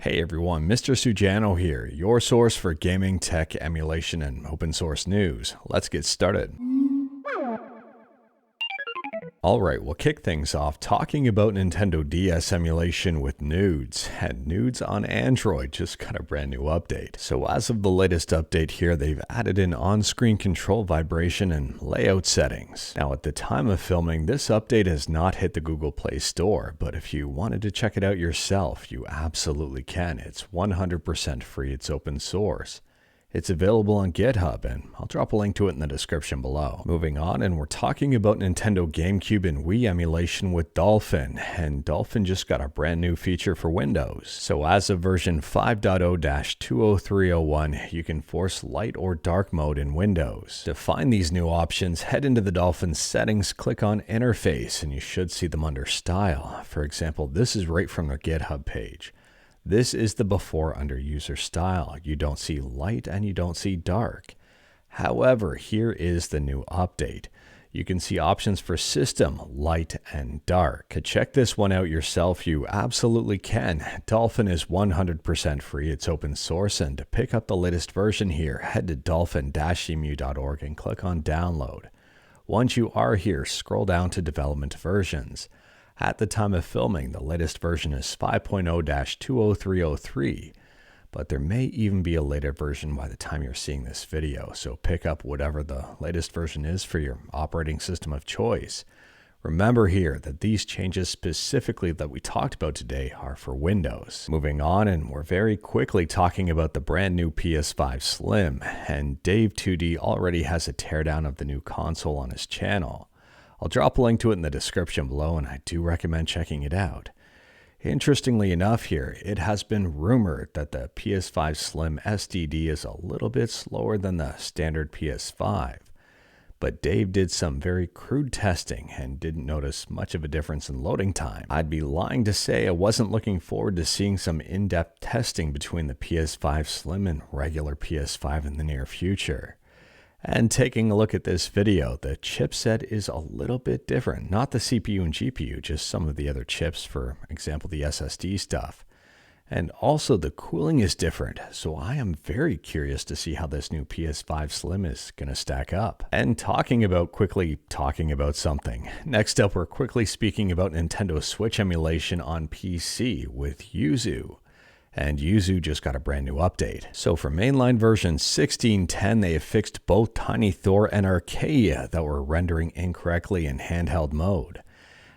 Hey everyone, Mr. Sujano here, your source for gaming, tech, emulation, and open source news. Let's get started. Alright, we'll kick things off talking about Nintendo DS emulation with NooDS, and NooDS on Android just got a brand new update. So as of the latest update here, they've added in on-screen control vibration and layout settings. Now at the time of filming, this update has not hit the Google Play Store, but if you wanted to check it out yourself, you absolutely can. It's 100% free, it's open source. It's available on GitHub, and I'll drop a link to it in the description below. Moving on, and we're talking about Nintendo GameCube and Wii emulation with Dolphin, and Dolphin just got a brand new feature for Windows. So as of version 5.0-20301, you can force light or dark mode in Windows. To find these new options, head into the Dolphin settings, click on Interface, and you should see them under Style. For example, this is right from their GitHub page. This is the before under user style. You don't see light and you don't see dark. However, here is the new update. You can see options for system, light, and dark. To check this one out yourself, you absolutely can. Dolphin is 100% free, it's open source, and to pick up the latest version here, head to dolphin-emu.org and click on download. Once you are here, scroll down to development versions. At the time of filming, the latest version is 5.0-20303, but there may even be a later version by the time you're seeing this video, so pick up whatever the latest version is for your operating system of choice. Remember here that these changes specifically that we talked about today are for Windows. Moving on, and we're very quickly talking about the brand new PS5 Slim, and Dave 2D already has a teardown of the new console on his channel. I'll drop a link to it in the description below, and I do recommend checking it out. Interestingly enough here, it has been rumored that the PS5 Slim SDD is a little bit slower than the standard PS5. But Dave did some very crude testing and didn't notice much of a difference in loading time. I'd be lying to say I wasn't looking forward to seeing some in-depth testing between the PS5 Slim and regular PS5 in the near future. And taking a look at this video, the chipset is a little bit different. Not the CPU and GPU, just some of the other chips, for example, the SSD stuff. And also the cooling is different, so I am very curious to see how this new PS5 Slim is going to stack up. And quickly talking about something. Next up, we're quickly speaking about Nintendo Switch emulation on PC with Yuzu. And Yuzu just got a brand new update. So for mainline version 16.10, they have fixed both Tiny Thor and Archaea that were rendering incorrectly in handheld mode.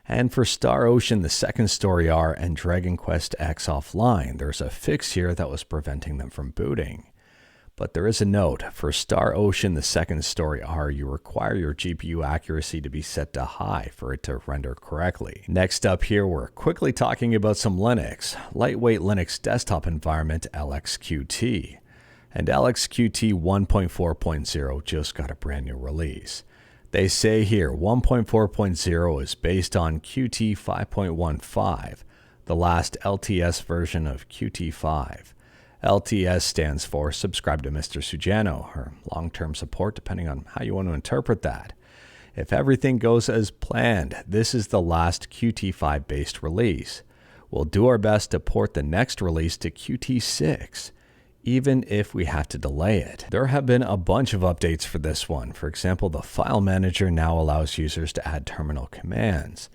And for Star Ocean, the Second Story R, and Dragon Quest X Offline, there's a fix here that was preventing them from booting. But there is a note. For Star Ocean, the Second Story R, you require your GPU accuracy to be set to high for it to render correctly. Next up here, we're quickly talking about some Linux. Lightweight Linux desktop environment LXQt. And LXQt 1.4.0 just got a brand new release. They say here 1.4.0 is based on Qt 5.15, the last LTS version of Qt 5. LTS stands for Subscribe to Mr. Sujano, or long-term support, depending on how you want to interpret that. If everything goes as planned, this is the last Qt5 based release. We'll do our best to port the next release to Qt6, even if we have to delay it. There have been a bunch of updates for this one. For example, the file manager now allows users to add terminal commands.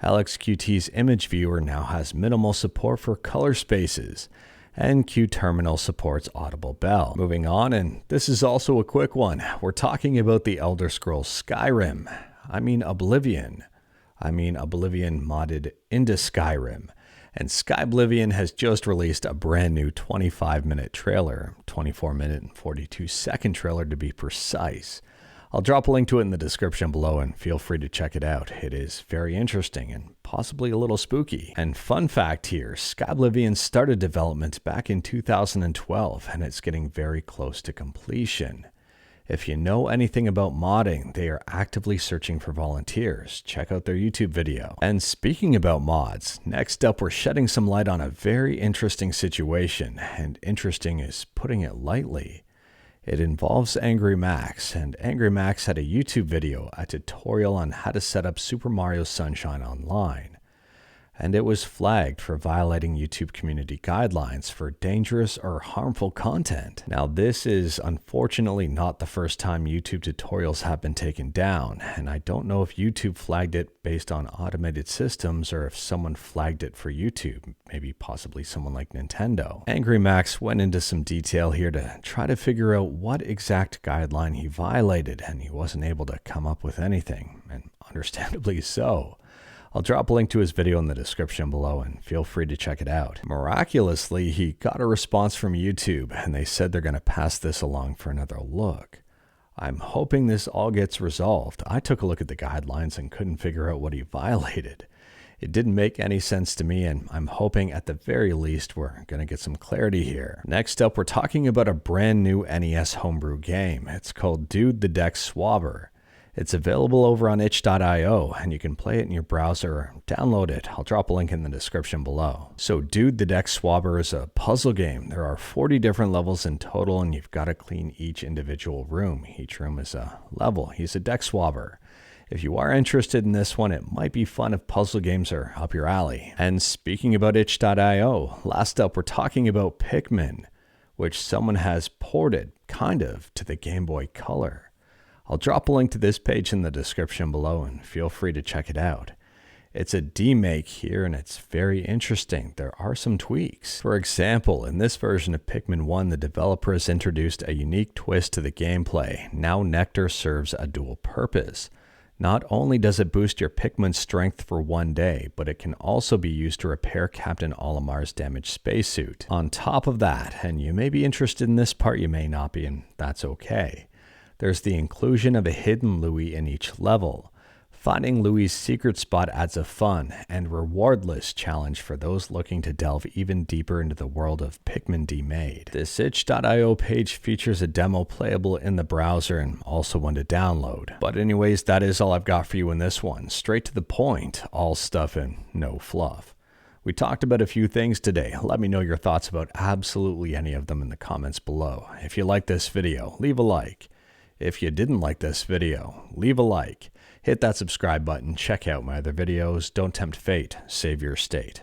LXQt's image viewer now has minimal support for color spaces. And QTerminal supports Audible Bell. Moving on, and this is also a quick one. We're talking about the Elder Scrolls Oblivion modded into Skyrim. And Skyblivion has just released a brand new 25-minute trailer, 24-minute and 42-second trailer to be precise. I'll drop a link to it in the description below, and feel free to check it out. It is very interesting and possibly a little spooky. And fun fact here, Skyblivion started development back in 2012, and it's getting very close to completion. If you know anything about modding, they are actively searching for volunteers. Check out their YouTube video. And speaking about mods, next up we're shedding some light on a very interesting situation, and interesting is putting it lightly. It involves Angry Max, and Angry Max had a YouTube video, a tutorial on how to set up Super Mario Sunshine online. and it was flagged for violating YouTube community guidelines for dangerous or harmful content. Now, this is unfortunately not the first time YouTube tutorials have been taken down, and I don't know if YouTube flagged it based on automated systems or if someone flagged it for YouTube, maybe possibly someone like Nintendo. Angry Max went into some detail here to try to figure out what exact guideline he violated, and he wasn't able to come up with anything, and understandably so. I'll drop a link to his video in the description below and feel free to check it out. Miraculously, he got a response from YouTube and they said they're going to pass this along for another look. I'm hoping this all gets resolved. I took a look at the guidelines and couldn't figure out what he violated. It didn't make any sense to me, and I'm hoping at the very least we're going to get some clarity here. Next up, we're talking about a brand new NES Homebrew game. It's called Dude the Deck Swabber. It's available over on itch.io, and you can play it in your browser or download it. I'll drop a link in the description below. So Dude the Deck Swabber is a puzzle game. There are 40 different levels in total, and you've got to clean each individual room. Each room is a level. He's a deck swabber. If you are interested in this one, it might be fun if puzzle games are up your alley. And speaking about itch.io, last up we're talking about Pikmin, which someone has ported, kind of, to the Game Boy Color. I'll drop a link to this page in the description below and feel free to check it out. It's a demake here and it's very interesting. There are some tweaks. For example, in this version of Pikmin 1, the developer has introduced a unique twist to the gameplay. Now Nectar serves a dual purpose. Not only does it boost your Pikmin's strength for one day, but it can also be used to repair Captain Olimar's damaged spacesuit. On top of that, and you may be interested in this part, you may not be, and that's okay. There's the inclusion of a hidden Louie in each level. Finding Louie's secret spot adds a fun and rewardless challenge for those looking to delve even deeper into the world of Pikmin demade. This itch.io page features a demo playable in the browser and also one to download. But anyways, that is all I've got for you in this one. Straight to the point, all stuff and no fluff. We talked about a few things today. Let me know your thoughts about absolutely any of them in the comments below. If you like this video, leave a like. If you didn't like this video, leave a like. Hit that subscribe button, check out my other videos. Don't tempt fate, save your state.